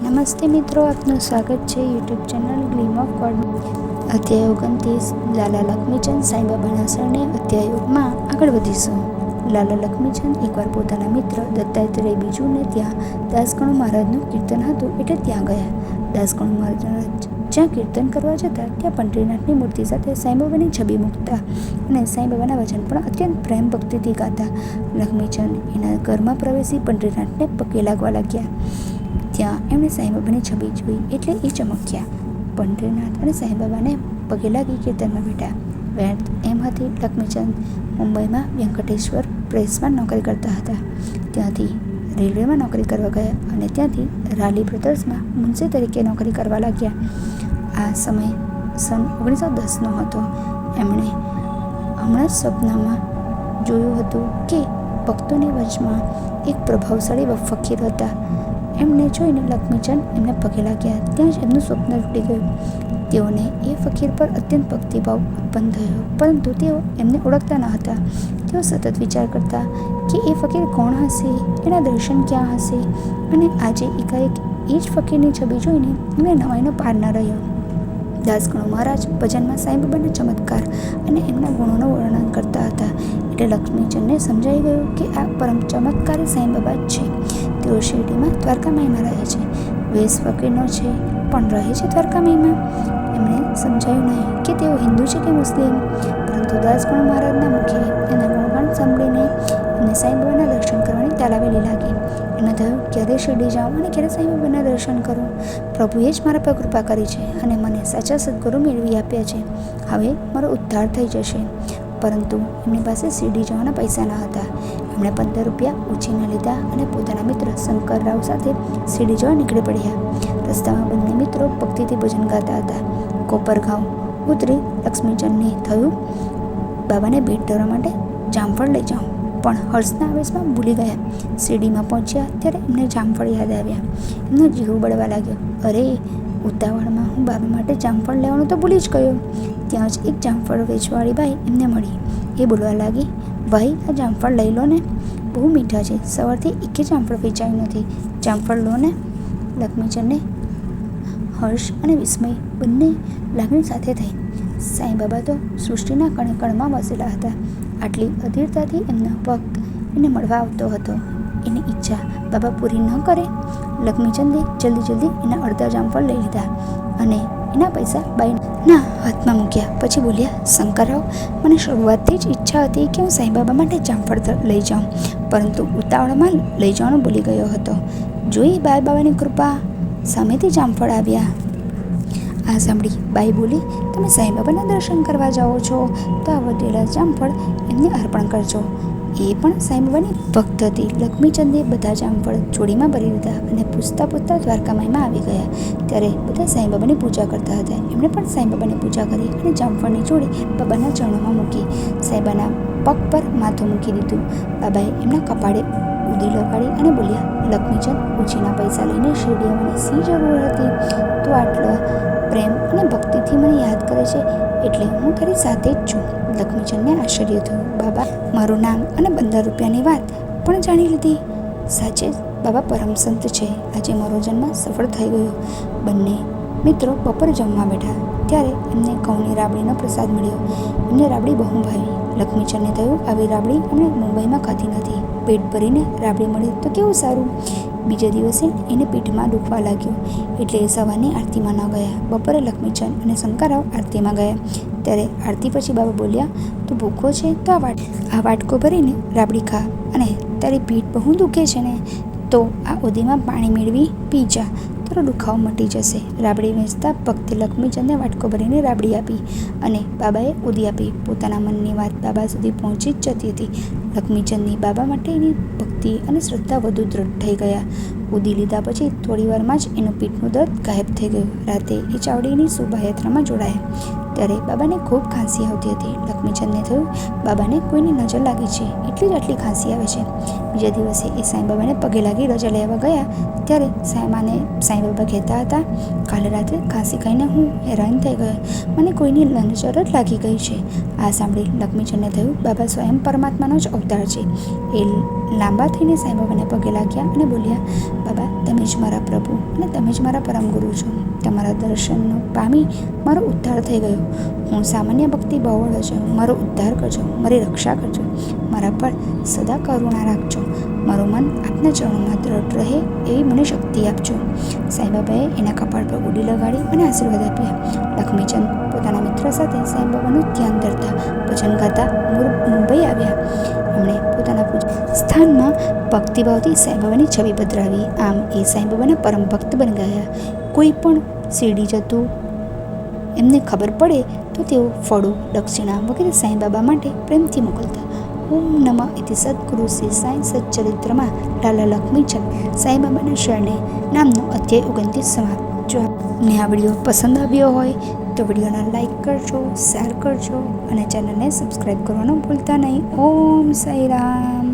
નમસ્તે મિત્રો, આપનું સ્વાગત છે YouTube channel gleam of God. અધ્યાય 29 લાલા લક્ષ્મીચંદ સાંઈબાબાના શરણે. અધ્યાયમાં આગળ વધીશું. લાલા લક્ષ્મીચંદ એકવાર પોતાના મિત્ર દત્તાત્રેય બીજુને ત્યાં દાસગણુ મહારાજનું કીર્તન હતું એટલે ત્યાં ગયા. દાસગણુ મહારાજ જ્યાં કીર્તન કરવા જતા ત્યાં પંઢરીનાથની મૂર્તિ સાથે સાંઈબાબાની છબી મૂકતા અને સાંઈબાબાના વચન પણ અત્યંત પ્રેમ ભક્તિથી ગાતા. લક્ષ્મીચંદ એના ઘરમાં પ્રવેશી પંઢરીનાથને પગે લાગવા લાગ્યા. ત્યાં એમણે સાંઈબાબાની છબી જોઈ એટલે એ ચમક્યા. પંઢરીનાથ અને સાંઈબાબાને પગે લાગી કીર્તનમાં બેઠા. વેત એમ હતી, લક્ષ્મીચંદ મુંબઈમાં વ્યંકટેશ્વર પ્રેસમાં નોકરી કરતા હતા. ત્યાંથી રેલવેમાં નોકરી કરવા ગયા અને ત્યાંથી રાલી બ્રધર્સમાં મુનશી તરીકે નોકરી કરવા લાગ્યા. આ સમય સન 1910નો હતો. એમણે હમણાં જ સ્વપ્નમાં જોયું હતું કે ભક્તોની વચમાં એક પ્રભાવશાળી ફકીર હતા. એમને જોઈને લક્ષ્મીચંદ એમને પગે લાગ્યા. ત્યાં જ એમનું સ્વપ્ન તૂટી ગયું. તેઓને એ ફકીર પર અત્યંત ભક્તિભાવ ઉત્પન્ન થયો, પરંતુ તેઓ એમને ઓળખતા ન હતા. તેઓ સતત વિચાર કરતા કે એ ફકીર કોણ હશે, એના દર્શન ક્યાં હશે, અને આજે એકાએક એ જ ફકીરની છબી જોઈને એમને નવાઈનો પાર ન રહ્યો. દાસગણુ મહારાજ ભજનમાં સાંઈબાબાના ચમત્કાર અને એમના ગુણોનું વર્ણન કરતા હતા એટલે લક્ષ્મીચંદને સમજાઈ ગયું કે આ પરમ ચમત્કારી સાંઈબાબા જ છે. તેઓ શિરડીમાં દ્વારકામાઈમાં રહે છે. વેશ ફકીરનો છે પણ રહે છે દ્વારકામાઈમાં. એમને સમજાયું નહીં કે તેઓ હિન્દુ છે કે મુસ્લિમ, પરંતુ દાસગણુ મહારાજના મુખે એના ગુણગાન સાંભળીને એમને સાંઈબાબાના દર્શન કરવાની તાલાવેલી લાગી. એને થયું, ક્યારે શિરડી જાઉં અને ક્યારે સાંઈબાબાના દર્શન કરું. પ્રભુએ જ મારા પર કૃપા કરી છે અને મને સાચા સદગુરુ મેળવી આપ્યા છે. હવે મારો ઉદ્ધાર થઈ જશે. પરંતુ એમની પાસે શિરડી જવાના પૈસા ન હતા. એમણે 15 રૂપિયા ઉછીના લીધા અને પોતાના મિત્ર શંકરરાવ સાથે શિરડી જવા નીકળી પડ્યા. રસ્તામાં બંને મિત્રો ભક્તિથી ભજન ગાતા હતા. કોપરગાંવ ઉતરી લક્ષ્મીચંદને થયું, બાબાને ભેટ ધરવા માટે જામફળ લઈ જાઉં, પણ હર્ષના આવેશમાં ભૂલી ગયા. શિરડીમાં પહોંચ્યા ત્યારે એમને જામફળ યાદ આવ્યા. એમનો જીવ બળવા લાગ્યો. અરે, ઉતાવળમાં હું બાબા માટે જામફળ લેવાનું તો ભૂલી જ ગયો. ત્યાં જ એક જામફળ વેચવાળી બાઈ એમને મળી. એ બોલવા લાગી, ભાઈ, આ જામફળ લઈ લો ને, બહુ મીઠા છે. સવારથી એકે જામફળ વેચાયું નથી, જામફળ લો ને. લક્ષ્મીચંદને હર્ષ અને વિસ્મય બંને લાગણી સાથે થઈ. સાંઈબાબા તો સૃષ્ટિના કણે કણમાં વસેલા હતા. આટલી અધીરતાથી એમના ભક્ત એને મળવા આવતો હતો. એની ઈચ્છા બાબા પૂરી ન કરે. લક્ષ્મીચંદે જલ્દી એના અડધા જામફળ લઈ લીધા અને એના પૈસા બાઈના હાથમાં મૂક્યા. પછી બોલ્યા, શંકરરાવ, મને શરૂઆતથી જ ઈચ્છા હતી કે હું સાંઈબાબા માટે જામફળ લઈ જાઉં, પરંતુ ઉતાવળમાં લઈ જવાનું ભૂલી ગયો હતો. જોઈ બાબાની કૃપા, સામેથી જામફળ આવ્યા. આ સાંભળી બાઈ બોલી, તમે સાંઈબાબાના દર્શન કરવા જાઓ છો તો આ વધેલા જામફળ એમને અર્પણ કરજો. એ પણ સાંઈબાબાની ભક્ત હતી. લક્ષ્મીચંદે બધા જામફળ જોડીમાં ભરી લીધા અને પૂછતા દ્વારકામાઈમાં આવી ગયા. ત્યારે બધા સાંઈબાબાની પૂજા કરતા હતા. એમણે પણ સાંઈબાબાની પૂજા કરી અને જામફળની જોડી બાબાના ચરણોમાં મૂકી. સાંઈબાના પગ પર માથું મૂકી દીધું. બાબાએ એમના કપાળે ઉદી લગાડી અને બોલ્યા, લક્ષ્મીચંદ, ઉછીના પૈસા લઈને શિરડી આવવાની શી જરૂર હતી? તું આટલો પ્રેમ અને ભક્તિથી મને યાદ કરે છે એટલે હું તારી સાથે જ છું. લક્ષ્મીચંદને આશ્ચર્ય થયું. બાબા મારું નામ અને 15 રૂપિયાની વાત પણ જાણી લીધી. સાચે જ બાબા પરમ સંત છે. આજે મારો જન્મ સફળ થઈ ગયો. બંને મિત્રો બપોરે જમવા બેઠા ત્યારે એમને ઘઉંની રાબડીનો પ્રસાદ મળ્યો. એમને રાબડી બહુ ભાવી. લક્ષ્મીચંદને થયું, આવી રાબડી એમણે મુંબઈમાં ખાધી નથી. પેટ ભરીને રાબડી મળી તો કેવું સારું. બીજા દિવસે એને પીઠમાં દુખવા લાગ્યું એટલે એ સવારની આરતીમાં ન ગયા. બપોરે લક્ષ્મીચંદ અને શંકરરાવ આરતીમાં ગયા. ત્યારે આરતી પછી બાબા બોલ્યા, તું ભૂખો છે તો આ વાટકો ભરીને રાબડી ખા, અને તારી પીઠ બહુ દુખે છે ને તો આ ઓદીમાં પાણી મેળવી પી જા, તારો દુખાવો મટી જશે. રાબડી વેચતા ભક્તે લક્ષ્મીચંદને વાટકો ભરીને રાબડી આપી અને બાબાએ ઉદી આપી. પોતાના મનની વાત બાબા સુધી પહોંચી જ જતી હતી. લક્ષ્મીચંદની બાબા માટેની ભક્તિ અને શ્રદ્ધા વધુ દ્રઢ થઈ ગયા. ઉદી લીધા પછી થોડી વારમાં જ એનું પીઠનું દર્દ ગાયબ થઈ ગયું. રાતે એ ચાવડીની શોભાયાત્રામાં જોડાયા ત્યારે બાબાને ખૂબ ખાંસી આવતી હતી. લક્ષ્મીચંદને થયું, બાબાને કોઈની નજર લાગી છે એટલી જ આટલી ખાંસી આવે છે. બીજા દિવસે એ સાંઈબાબાને પગે લાગી રજા લેવા ગયા ત્યારે સાંઈબાબા કહેતા હતા, કાલે રાત્રે ખાંસી ખાઈને હું હેરાન થઈ ગયો, મને કોઈની નજર જ લાગી ગઈ છે. આ સાંભળી લક્ષ્મીચંદને થયું, બાબા સ્વયં પરમાત્માનો જ અવતાર છે. એ લાંબા થઈને સાંઈબાબાને પગે લાગ્યા અને બોલ્યા, બાબા તમે જ મારા પ્રભુ અને તમે જ મારા પરમ ગુરુ છો. તમારા દર્શનનો પામી મારો ઉદ્ધાર થઈ ગયો. હું સામાન્ય ભક્તિ ભાવવાળો છું. મારો ઉદ્ધાર કરજો, મારી રક્ષા કરજો, મારા પર સદા કરુણા રાખજો, મારું મન આપના ચરણોમાં દ્રઢ રહે એવી મને શક્તિ આપજો. સાંઈબાબાએ એના કપાળ પર ઉડી લગાડી અને આશીર્વાદ આપ્યા. લક્ષ્મીચંદ પોતાના મિત્ર સાથે સાંઈબાબાનું ધ્યાન ધરતા ભજન ગાતા મુંબઈ આવ્યા. એમણે પોતાના સ્થાનમાં ભક્તિભાવથી સાંઈબાબાની છબી પધરાવી. આમ એ સાંઈબાબાના પરમ ભક્ત બની ગયા. કોઈ પણ શિરડી જતું એમને ખબર પડે તો તેઓ ફળો, દક્ષિણા વગેરે સાંઈબાબા માટે પ્રેમથી મોકલતા. ઓમ નમઃ ઇતિ સદગુરુ શ્રી સાંઈ સચ્ચરિત્રમાં લાલા લક્ષ્મીચંદ સાંઈબાબાના શરણે નામનો અધ્યાય 29 સમાપ્ત. જો આપને આ વિડીયો પસંદ આવ્યો હોય તો વિડીયોને લાઈક કરજો, શેર કરજો અને ચેનલને સબસ્ક્રાઈબ કરવાનું ભૂલતા નહીં. ઓમ સાંઈ રામ.